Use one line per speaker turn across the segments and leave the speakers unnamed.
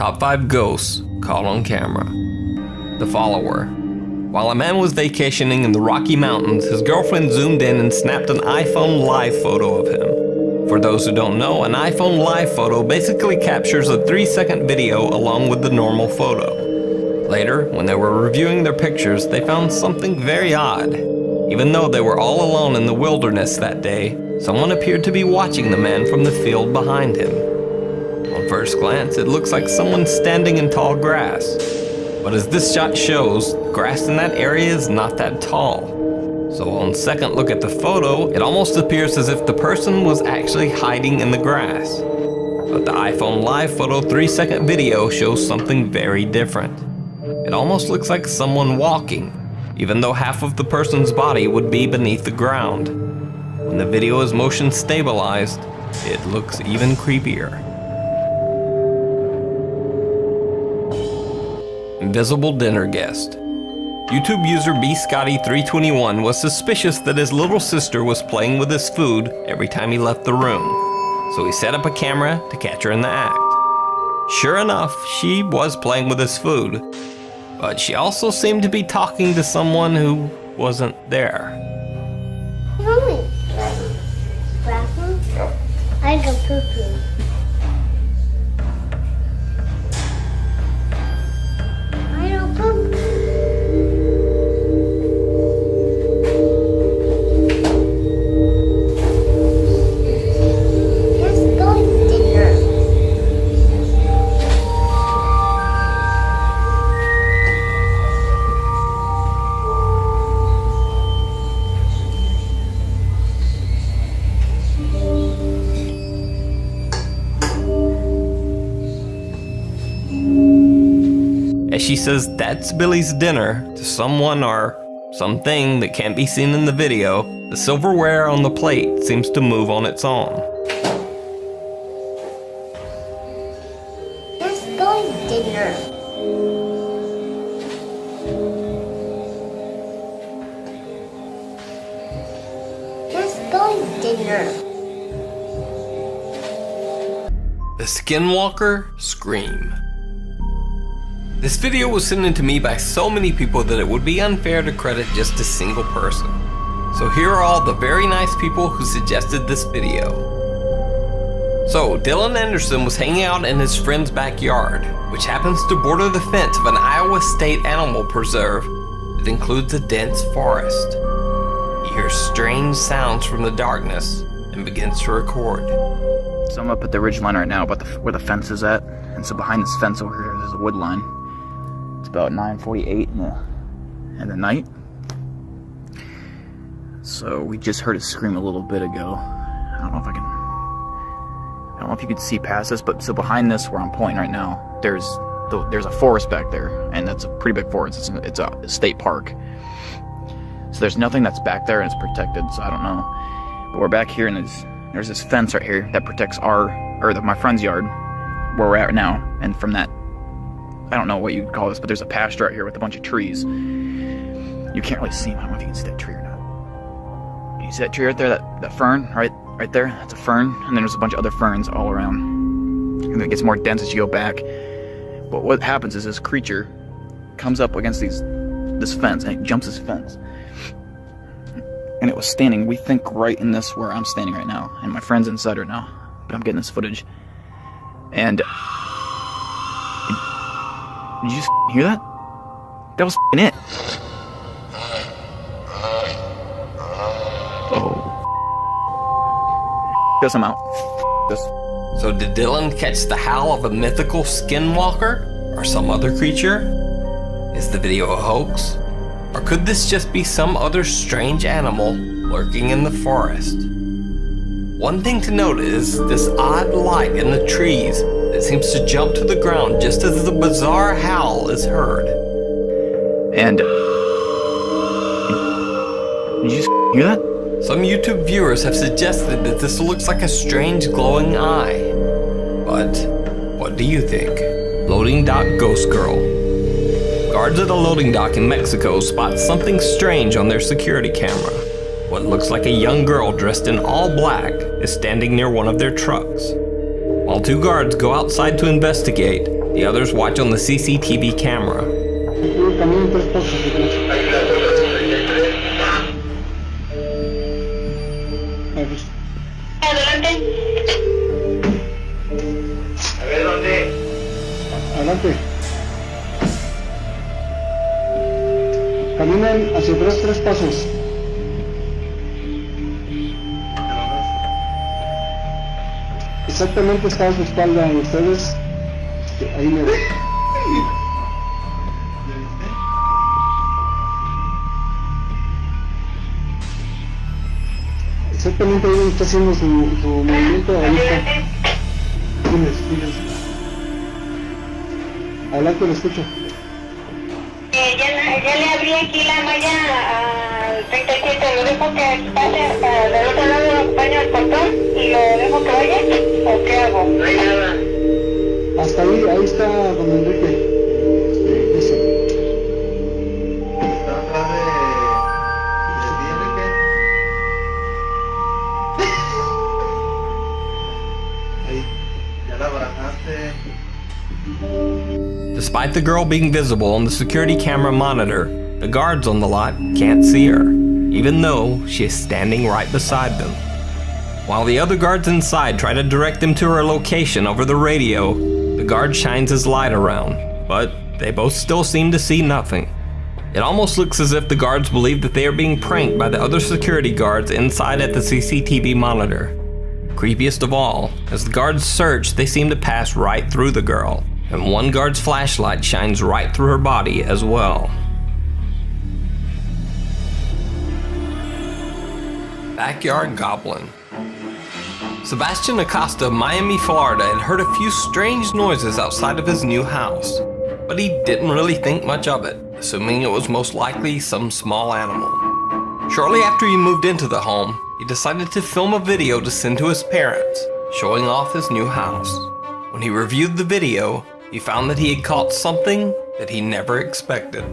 Top 5 Ghosts Caught on Camera. The Follower. While a man was vacationing in the Rocky Mountains, his girlfriend zoomed in and snapped an iPhone live photo of him. For those who don't know, an iPhone live photo basically captures a 3-second video along with the normal photo. Later, when they were reviewing their pictures, they found something very odd. Even though they were all alone in the wilderness that day, someone appeared to be watching the man from the field behind him. On first glance, it looks like someone standing in tall grass. But as this shot shows, the grass in that area is not that tall. So on second look at the photo, it almost appears as if the person was actually hiding in the grass. But the iPhone live photo 3-second video shows something very different. It almost looks like someone walking, even though half of the person's body would be beneath the ground. When the video is motion stabilized, it looks even creepier. Invisible dinner guest. YouTube user bscotty321 was suspicious that his little sister was playing with his food every time he left the room, so he set up a camera to catch her in the act. Sure enough, she was playing with his food, but she also seemed to be talking to someone who wasn't there.
Mommy, bathroom? I go poo-poo.
She says that's Billy's dinner to someone or something that can't be seen in the video. The silverware on the plate seems to move on its own.
Let's go to dinner. Let's go to dinner.
The Skinwalker Scream. This video was sent in to me by so many people that it would be unfair to credit just a single person. So here are all the very nice people who suggested this video. So, Dylan Anderson was hanging out in his friend's backyard, which happens to border the fence of an Iowa State Animal Preserve that includes a dense forest. He hears strange sounds from the darkness and begins to record.
So I'm up at the ridge line right now, about where the fence is at. And so behind this fence over here, there's a wood line. It's about 9:48 in the night. So we just heard a scream a little bit ago. I don't know if you could see past this, but so behind this where I'm pointing right now, there's a forest back there, and that's a pretty big forest. It's a state park. So there's nothing that's back there, and it's protected, so I don't know. But we're back here, and there's this fence right here that protects my friend's yard, where we're at right now. And from that, I don't know what you'd call this, but there's a pasture out here with a bunch of trees. You can't really see them. I don't know if you can see that tree or not. You see that tree right there, that fern, right there? That's a fern, and then there's a bunch of other ferns all around. And it gets more dense as you go back. But what happens is this creature comes up against this fence, and it jumps this fence. And it was standing, we think, right in this where I'm standing right now. And my friend's inside right now, but I'm getting this footage. And did you just hear that? That was it. Oh. Guess I'm out. This.
So did Dylan catch the howl of a mythical skinwalker? Or some other creature? Is the video a hoax? Or could this just be some other strange animal lurking in the forest? One thing to note is this odd light in the trees that seems to jump to the ground just as the bizarre howl is heard.
And did you just hear that?
Some YouTube viewers have suggested that this looks like a strange glowing eye. But what do you think? Loading dock ghost girl. Guards at a loading dock in Mexico spot something strange on their security camera. What looks like a young girl dressed in all black is standing near one of their trucks. While two guards go outside to investigate, the The others watch on the CCTV camera.
Adelante. Caminan hacia atrás 3 pasos. Exactamente está a su espalda de ustedes. Ahí me ve. Exactamente ahí está haciendo su movimiento ahorita. Diles. Adelante, lo escucho.
Ya le abrí aquí la malla al 37, lo dejo que pase del otro lado, lo acompaño al portón y lo dejo que vaya, ¿o qué hago? No hay nada.
Hasta ahí está don Enrique. Ese.
Está atrás de ti, Enrique. Ahí, ya la abrazaste.
Despite the girl being visible on the security camera monitor, the guards on the lot can't see her, even though she is standing right beside them. While the other guards inside try to direct them to her location over the radio, the guard shines his light around, but they both still seem to see nothing. It almost looks as if the guards believe that they are being pranked by the other security guards inside at the CCTV monitor. Creepiest of all, as the guards search, they seem to pass right through the girl, and one guard's flashlight shines right through her body as well. Backyard Goblin. Sebastian Acosta of Miami, Florida had heard a few strange noises outside of his new house, but he didn't really think much of it, assuming it was most likely some small animal. Shortly after he moved into the home, he decided to film a video to send to his parents, showing off his new house. When he reviewed the video, he found that he had caught something that he never expected.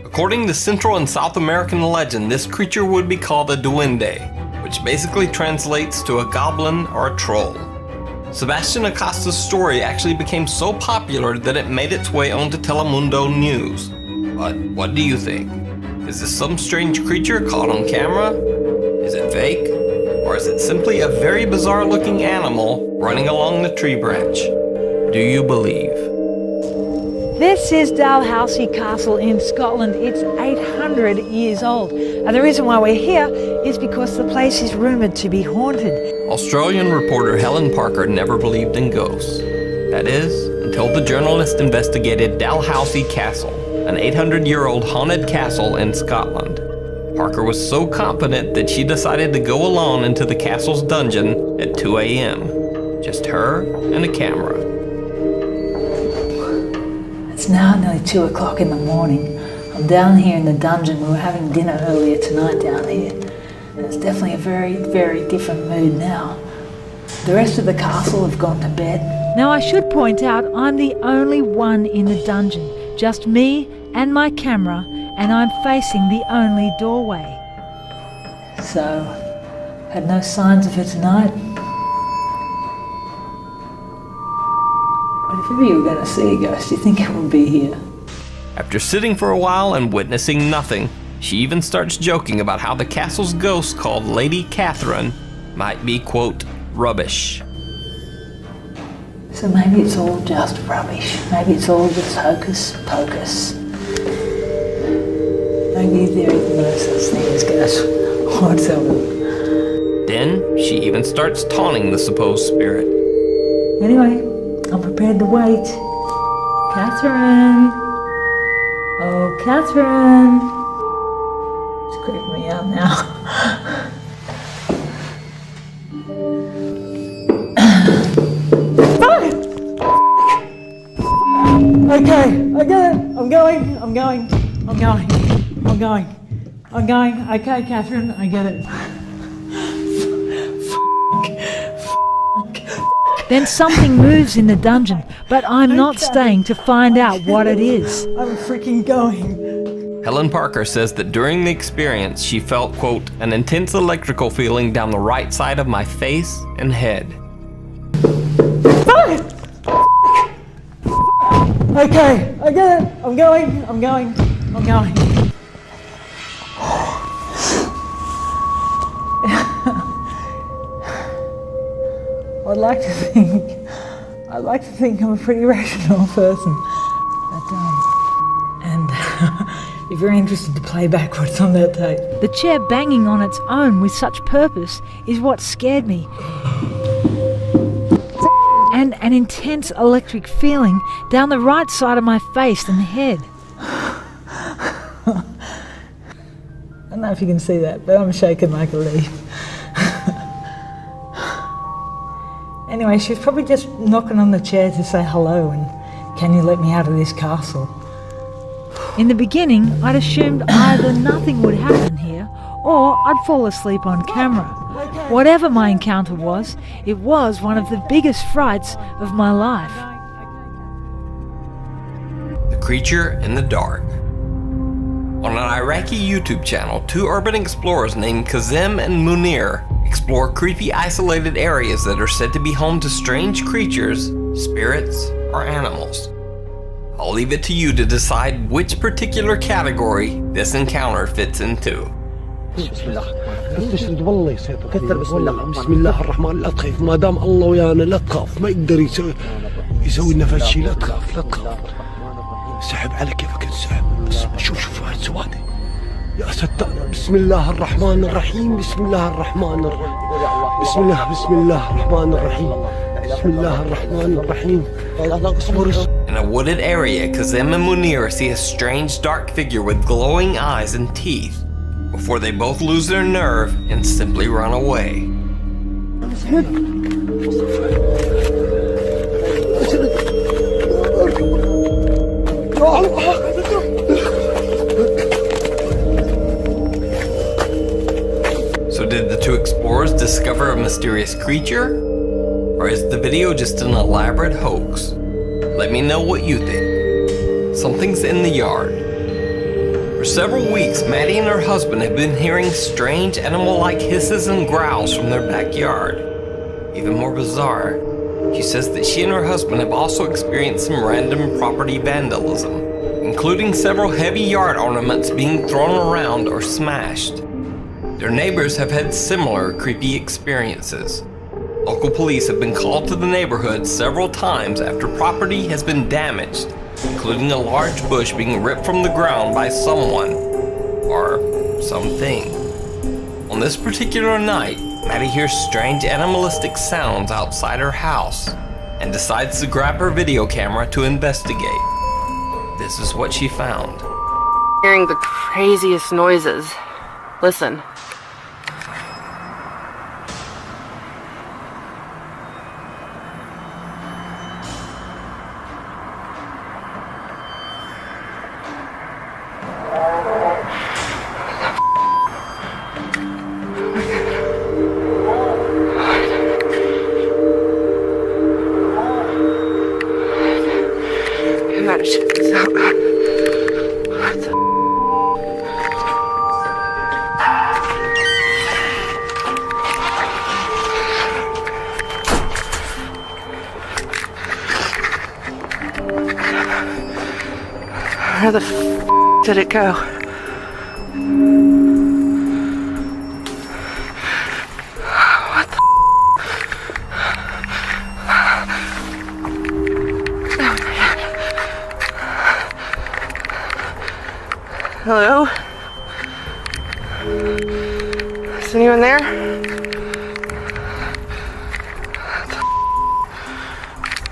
According to Central and South American legend, this creature would be called a duende, which basically translates to a goblin or a troll. Sebastian Acosta's story actually became so popular that it made its way onto Telemundo News. But what do you think? Is this some strange creature caught on camera? Is it fake? Or is it simply a very bizarre looking animal running along the tree branch? Do you believe?
This is Dalhousie Castle in Scotland. It's 800 years old. And the reason why we're here is because the place is rumoured to be haunted.
Australian reporter Helen Parker never believed in ghosts. That is, until the journalist investigated Dalhousie Castle, an 800-year-old haunted castle in Scotland. Parker was so confident that she decided to go alone into the castle's dungeon at 2 a.m. Just her and a camera.
It's now nearly 2 o'clock in the morning. I'm down here in the dungeon. We were having dinner earlier tonight down here. And it's definitely a very, very different mood now. The rest of the castle have gone to bed. Now I should point out I'm the only one in the dungeon. Just me and my camera, and I'm facing the only doorway. So, had no signs of her tonight. But if ever you were going to see a ghost, you think it would be here.
After sitting for a while and witnessing nothing, she even starts joking about how the castle's ghost called Lady Catherine might be, quote, rubbish.
So maybe it's all just rubbish. Maybe it's all just hocus pocus. Maybe there is no such thing as ghosts whatsoever.
Then she even starts taunting the supposed spirit.
Anyway, I'm prepared to wait. Catherine! Oh, Catherine! It's creeping me out now. Okay, I get it. I'm going. Okay, Catherine, I get it. Then something moves in the dungeon, but I'm not staying to find out what it is. I'm freaking going.
Helen Parker says that during the experience, she felt, quote, an intense electrical feeling down the right side of my face and head.
Okay, I get it. I'm going. I'd like to think I'm a pretty rational person. But, if you're interested to play back what's on that tape. The chair banging on its own with such purpose is what scared me. And an intense electric feeling down the right side of my face and head. I don't know if you can see that, but I'm shaking like a leaf. Anyway, she was probably just knocking on the chair to say hello and, can you let me out of this castle? In the beginning, I'd assumed either nothing would happen here or I'd fall asleep on camera. Whatever my encounter was, it was one of the biggest frights of my life.
The Creature in the Dark. On an Iraqi YouTube channel, two urban explorers named Kazem and Munir explore creepy isolated areas that are said to be home to strange creatures, spirits, or animals. I'll leave it to you to decide which particular category this encounter fits into.
بسم الله استشهد والله يسيطر كثر بسم الله الرحمن لا تخاف ما دام الله ويانا لا تخاف ما يقدر يسوي لنا فشي لا تخاف لا تخاف سحب على كيفك انسحب شوف هاي السوادة يا ستار بسم الله الرحمن الرحيم بسم الله الرحمن الرحيم بسم الله الرحمن الرحيم بسم الله الرحمن الرحيم
In a wooded area, Kazem and Munir see a strange dark figure with glowing eyes and teeth before they both lose their nerve and simply run away. So did the two explorers discover a mysterious creature? Or is the video just an elaborate hoax? Let me know what you think. Something's in the yard. For several weeks, Maddie and her husband have been hearing strange animal-like hisses and growls from their backyard. Even more bizarre, she says that she and her husband have also experienced some random property vandalism, including several heavy yard ornaments being thrown around or smashed. Their neighbors have had similar creepy experiences. Local police have been called to the neighborhood several times after property has been damaged, including a large bush being ripped from the ground by someone or something. On this particular night, Maddie hears strange animalistic sounds outside her house and decides to grab her video camera to investigate. This is what she found.
Hearing the craziest noises. Listen. I gotta check this out. What the Where the f did it go? What the Hello? Is anyone there?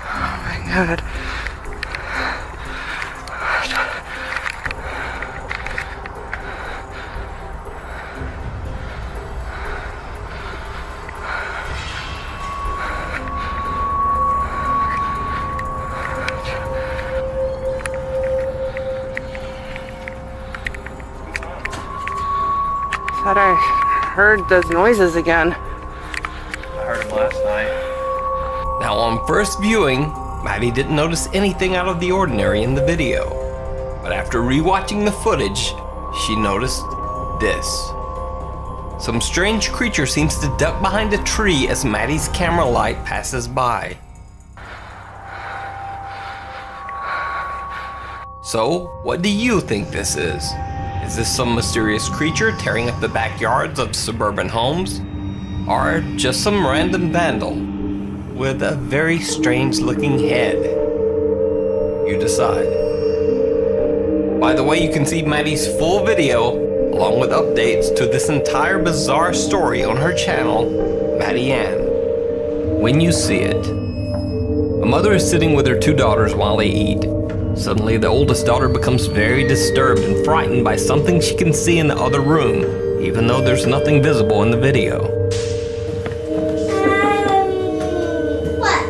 Oh my God. Thought I heard those noises again.
I heard him last night.
Now on first viewing, Maddie didn't notice anything out of the ordinary in the video. But after rewatching the footage, she noticed this. Some strange creature seems to duck behind a tree as Maddie's camera light passes by. So, what do you think this is? Is this some mysterious creature tearing up the backyards of suburban homes? Or just some random vandal with a very strange looking head? You decide. By the way, you can see Maddie's full video, along with updates to this entire bizarre story on her channel, Maddie Ann. When you see it, a mother is sitting with her two daughters while they eat. Suddenly, the oldest daughter becomes very disturbed and frightened by something she can see in the other room, even though there's nothing visible in the video.
What?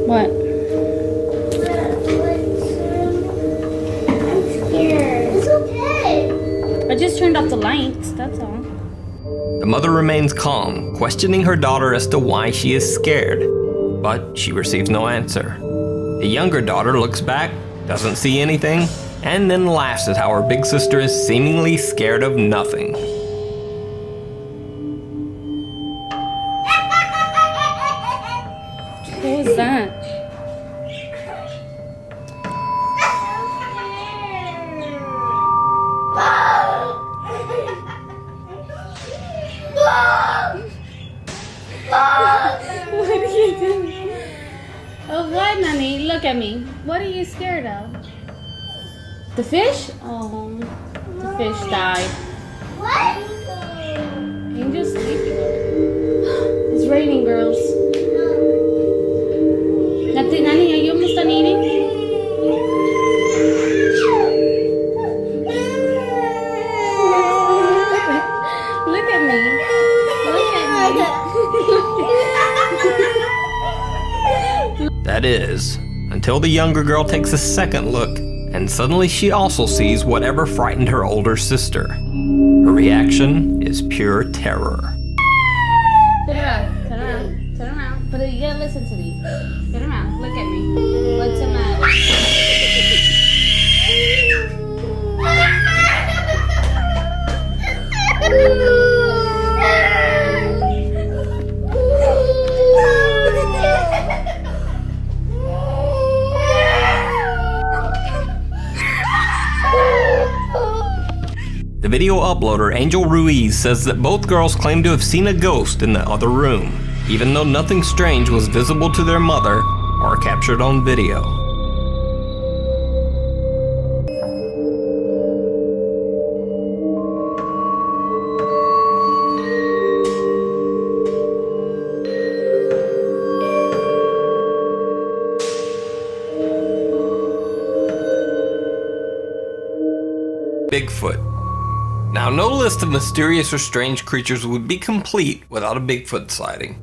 What?
I'm scared. It's okay.
I just turned off the lights, that's all.
The mother remains calm, questioning her daughter as to why she is scared, but she receives no answer. The younger daughter looks back, doesn't see anything, and then laughs at how her big sister is seemingly scared of nothing.
What was that? What are you doing? Oh, what, Nani? Look at me. What are you scared of? The fish? Oh, the fish died.
What?
Angel's sleeping. It's raining, girls. Nani, are you almost done eating? Look at me. Look at me.
That is, until the younger girl takes a second look, and suddenly she also sees whatever frightened her older sister. Her reaction is pure terror.
Turn around, turn around, turn around. But you gotta listen to me. Turn around, look at me. What's the matter?
The video uploader, Angel Ruiz, says that both girls claim to have seen a ghost in the other room, even though nothing strange was visible to their mother or captured on video. Bigfoot. Now, no list of mysterious or strange creatures would be complete without a Bigfoot sighting.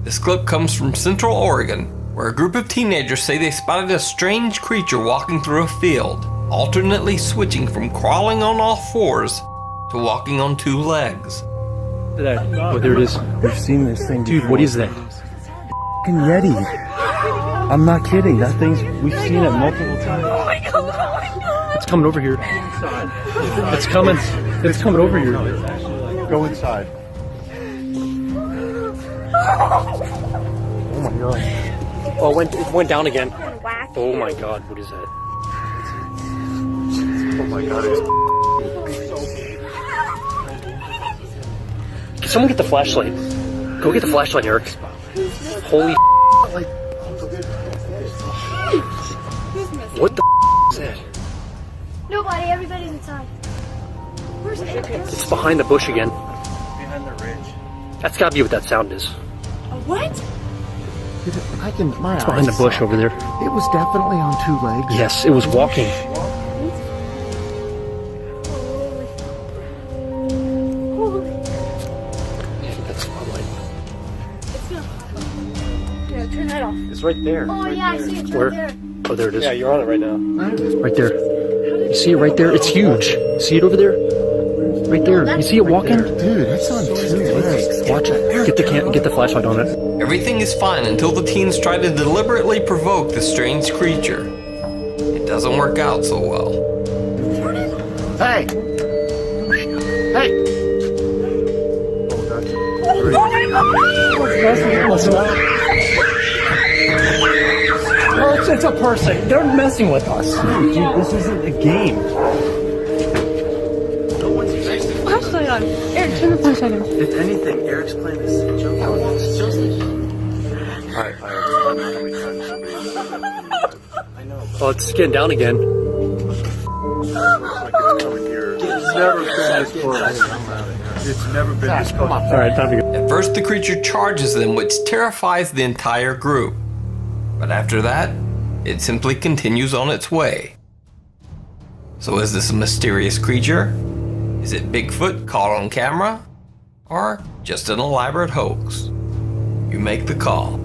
This clip comes from Central Oregon, where a group of teenagers say they spotted a strange creature walking through a field, alternately switching from crawling on all fours to walking on two legs.
Oh, there it is. We've seen this thing before.
Dude, what is that?
Fucking Yeti. I'm not kidding. That thing's, we've seen it multiple times.
Oh my god, oh my god.
It's coming over here. It's coming. It's coming over here.
Go inside. Oh my god.
Oh, it went down again. Oh my god, what is that?
Oh my god.
Can someone get the flashlight? Go get the flashlight, Eric. Holy what the is that?
Nobody, everybody's inside. Where's Eric?
It's behind the bush again.
Behind the ridge.
That's gotta be what that sound is.
What?
I can, my
It's behind the bush over there.
It was definitely on two legs.
Yes, it was walking. That's the spotlight.
Yeah, turn that off.
It's right there.
Oh, yeah, I see it. It's
Where?
right there.
Oh, there it is.
Yeah, you're on it right now.
Right there. You see it right there? It's huge. See it over there? Right there. You see it walking?
Dude, that's on two legs.
Watch it. Get the flashlight on it.
Everything is fine until the teens try to deliberately provoke the strange creature. it doesn't work out so well.
Hey! Hey!
Oh, it's a person. They're messing with us.
Dude, this isn't a game.
Flashlight on. Eric, turn the flashlight on.
If anything, Eric's playing this joke. Oh, it's getting down again.
It's never been this close. It's never been this close.
All right, time to go.
At first, the creature charges them, which terrifies the entire group. But after that, it simply continues on its way. So is this a mysterious creature? Is it Bigfoot caught on camera? Or just an elaborate hoax? You make the call.